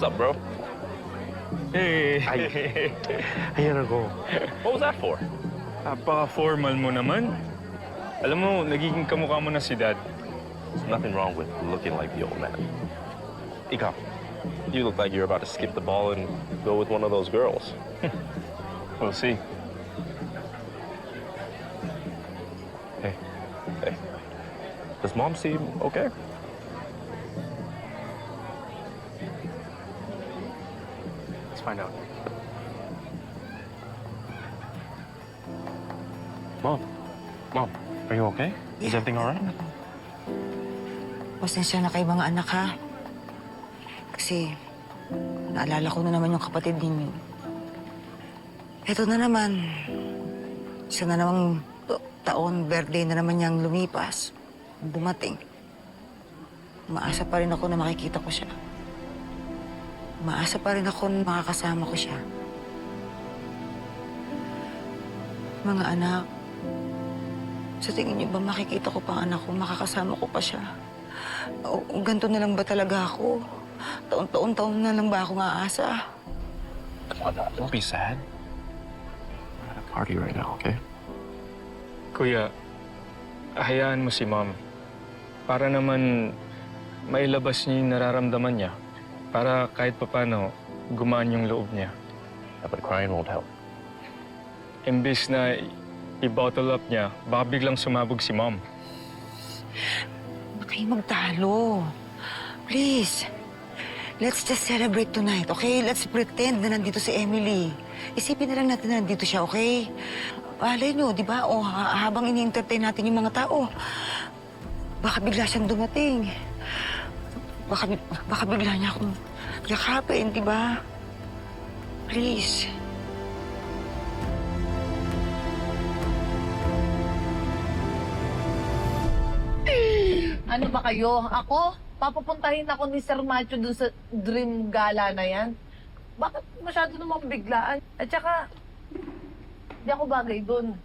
up, bro? Eh, Ayan ako. What was that for? napaka-formal mo naman. Alam mo, nagiging kamukha mo na si Dad. There's nothing wrong with looking like the old man. Ikaw, you look like you're about to skip the ball and go with one of those girls. We'll see. Hey, hey. Does Mom seem okay? Let's find out. Mom, are you okay? Is everything all right? Pasensya na kay mga anak, ha? Kasi naalala ko na naman yung kapatid ninyo. Eto na naman. Isa na namang taon, birthday na naman niyang lumipas. Dumating. Maasa pa rin ako na makikita ko siya. Maasa pa rin ako na makakasama ko siya. Mga anak, sa tingin niyo ba makikita ko pa ang anak ko, makakasama ko pa siya? O ganito na lang ba talaga ako? Taon na lang ba akong aasa? Don't be sad. We're at a party right now, okay? Kuya, hayaan mo si Mom. Para naman mailabas niya yung nararamdaman niya. Para kahit papano, gumaan yung loob niya. Yeah, but crying won't help. Imbis na i-bottle up niya, baka biglang sumabog si Mom. Huwag kayong magtalo. Please. Let's just celebrate tonight, okay? Let's pretend na nandito si Emily. Isipin na lang natin na nandito siya, okay? Alay nyo, di ba? O habang ini-entertain natin yung mga tao, baka bigla siyang dumating. Baka bigla niya akong yakapin, di ba? Please. Ano ba kayo? Ako? Papapuntahin ako ni Sir Macho dun sa dream gala na yan? Bakit masyado namang biglaan? At saka, hindi ako bagay dun.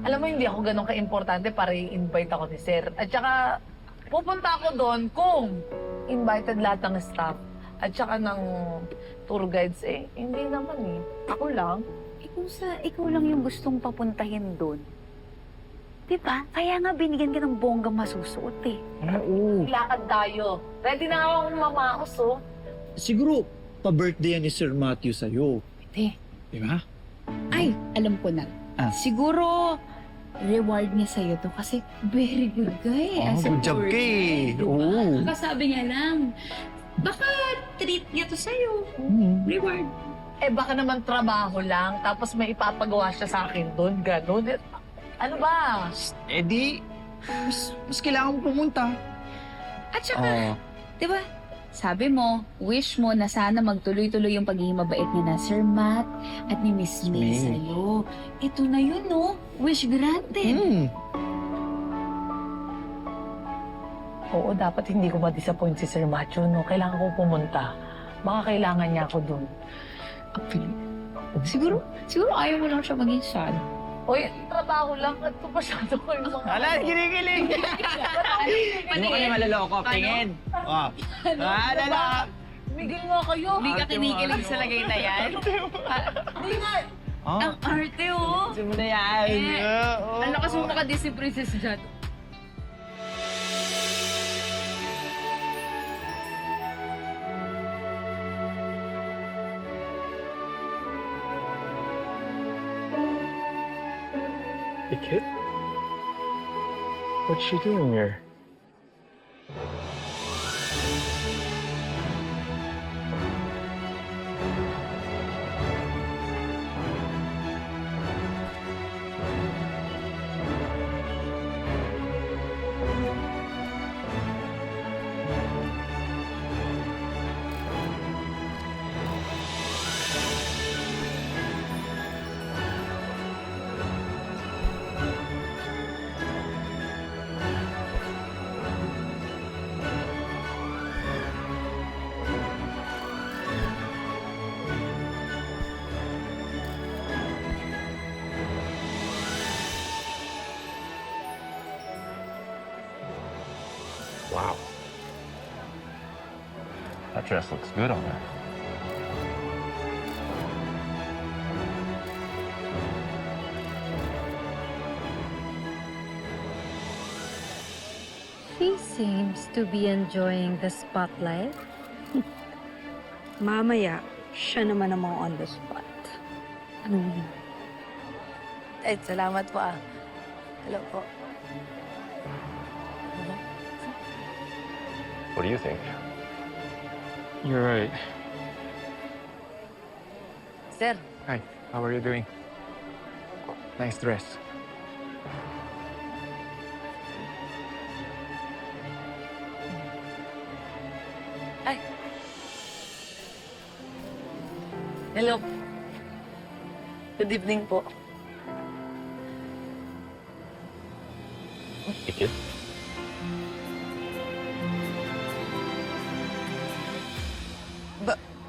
Alam mo, hindi ako ganun ka-importante para i-invite ako ni Sir. At saka, pupunta ako doon kung invited lahat ng staff. At saka ng tour guides eh. Hindi naman eh. Ako lang. Ikaw lang yung gustong papuntahin doon. Diba? Kaya nga binigyan ka ng bonggang masusuot eh. Oo. Lakad tayo. Ready na akong mamaos oh. Siguro, pa-birthday yan ni Sir Matthew sa'yo. Pwede. Di ba? Ay, alam ko na. Ah. Siguro, reward niya sa'yo to kasi very good ka eh. as a good job tour ka eh. guide, diba? Oo. Kasabi niya lang, baka treat niya to sa'yo. Reward. Eh baka naman trabaho lang, tapos may ipapagawa siya sa akin doon, gano'n. Ano ba? Eh di, mas kailangan mo pumunta. At saka, di ba, sabi mo, wish mo na sana magtuloy-tuloy yung pagiging mabait niya na Sir Matt at ni Miss May May. sa'yo. Ito na yun, no? Wish granted. Oo, dapat hindi ko ma-disappoint si Sir Macho, no? Kailangan ko pumunta. Baka kailangan niya ako doon. Actually, siguro ayaw mo lang siya maging sad. Uy, trabaho lang. At ito masyado ko yung mga... Ala, ginigiling! Hindi mo kayo malaloko. Tingin. Oh. Alala! Migil nga kayo. Hindi ka kinikilig sa lagay na yan. Hindi nga. Ang arte, oh. Gusto mo na yan. Ang lakas mo maka-Disney Princess dyan. Hey, kid? What's she doing here? Wow. dress looks good on her. She seems to be enjoying the spotlight. Mamaya, siya naman namang on the spot. Ay, salamat po ah. Hello po. What do you think? You're right. Sir, Hi, how are you doing? Nice dress. hello. Good evening po. Ikit?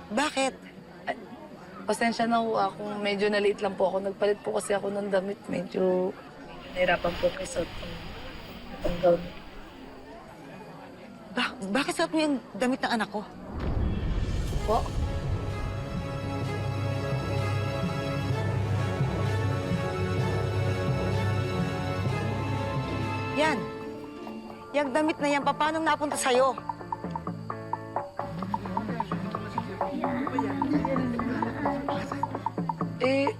Bakit? Pasensya na ho ako. Medyo na-late lang po ako. Nagpalit po kasi ako ng damit. Medyo nahirapan po kay suot ang gown. Bakit suot mo yung damit ng anak ko? Po? Yan. Yung damit na yan, paano napunta sa'yo? Eh,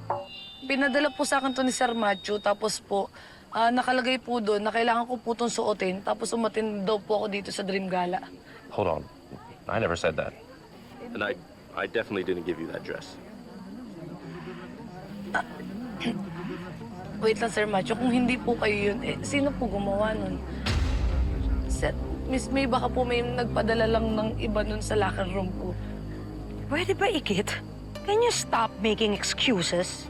pinadala po sa akin to ni Sir Macho. Tapos po, nakalagay po doon na kailangan ko po itong suotin. Tapos umatin daw po ako dito sa Dream Gala. Hold on. I never said that. And I definitely didn't give you that dress. Wait lang, Sir Macho. Kung hindi po kayo yun, eh, sino po gumawa nun? Sir, Miss May, baka po may nagpadala lang ng iba nun sa locker room ko. Pwede ba, Ikit? Can you stop making excuses?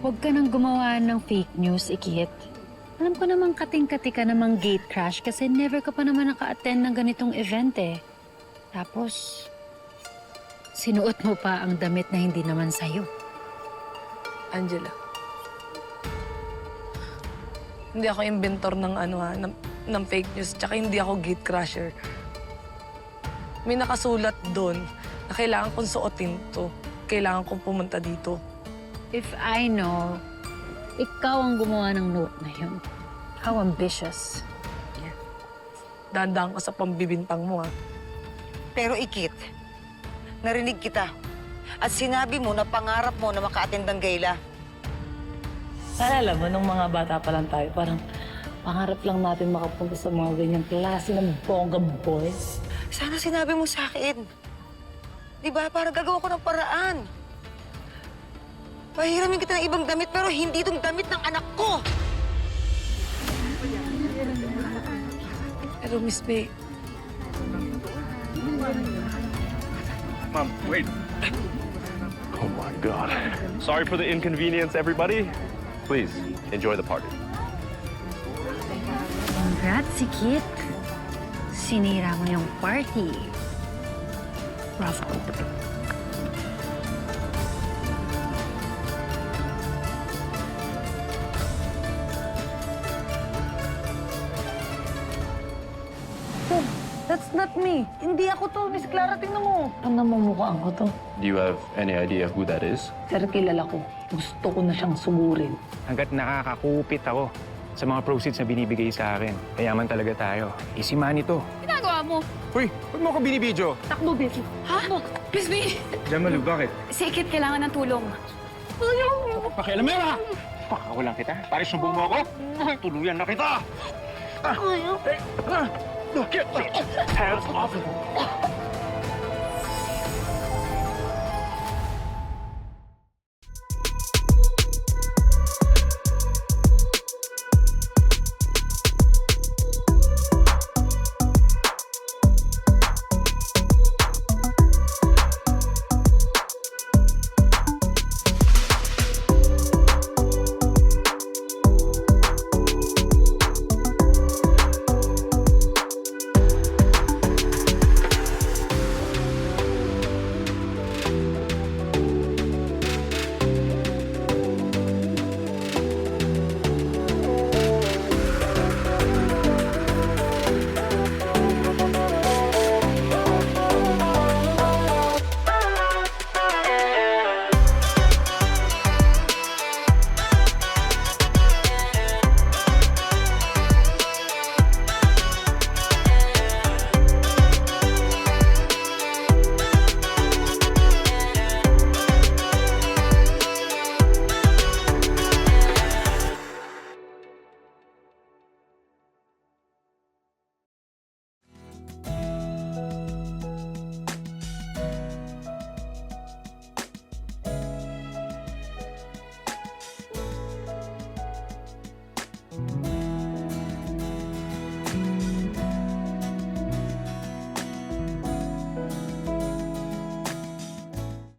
Huwag ka nang gumawa ng fake news, Ikit. Alam ko namang kating-kati ka namang gate crash kasi never ka pa naman naka-attend ng ganitong event eh. Tapos, sinuot mo pa ang damit na hindi naman sa'yo. Angela. Hindi ako inventor ng ng fake news, tsaka hindi ako gate crasher. May nakasulat doon na kailangan kong suotin to. Kailangan kong pumunta dito. If I know, ikaw ang gumawa ng note na yun. How ambitious. Dandaan ko sa pambibintang mo, ha? Pero Ikit, narinig kita. At sinabi mo na pangarap mo na maka-attend ng gala. Alala mo, nung mga bata pa lang tayo, parang pangarap lang natin makapunta sa mga ganyang klase ng bongga boys. Sana sinabi mo sa akin. Di ba? Parang gagawa ko ng paraan. Pahiramin kita ng ibang damit pero hindi itong damit ng anak ko. Pero Miss May, Mom, wait. Oh my God. Sorry for the inconvenience, everybody. Please, enjoy the party. Congrats, Ikit. Sinira mo yung party. Bravo. that's not me. Hindi ako to, Miss Clara. Tingnan mo. Ang namumukhaan ko to. Do you have any idea who that is? Sir, kilala ko. Gusto ko na siyang sugurin. Hanggat nakakakupit ako sa mga proceeds na binibigay sa akin, kayaman talaga tayo. Easy money to. Ginagawa mo? Uy, huwag mo ako binibidyo. Takbo, Becky. Ha? Miss May! Jamalu, bakit? Si Ikit kailangan ng tulong. Pakialam mo yan, ha? Pakawalan kita. Pare, sumbong mo ako. Tuluyan na kita. Get your hands off of me.